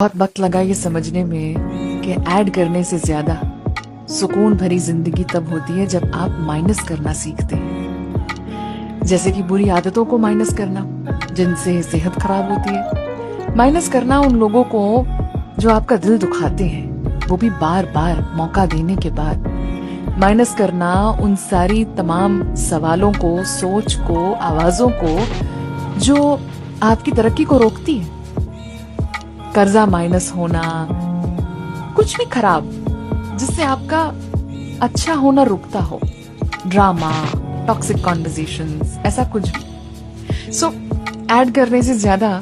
बहुत वक्त लगा ये समझने में कि ऐड करने से ज्यादा सुकून भरी जिंदगी तब होती है जब आप माइनस करना सीखते हैं। जैसे कि बुरी आदतों को माइनस करना जिनसे सेहत खराब होती है, माइनस करना उन लोगों को जो आपका दिल दुखाते हैं, वो भी बार बार मौका देने के बाद, माइनस करना उन सारी तमाम सवालों को, सोच को, आवाजों को जो आपकी तरक्की को रोकती है। कर्जा माइनस होना, कुछ भी खराब जिससे आपका अच्छा होना रुकता हो, ड्रामा, टॉक्सिक कॉन्वर्सेशंस, ऐसा कुछ भी। सो ऐड करने से ज्यादा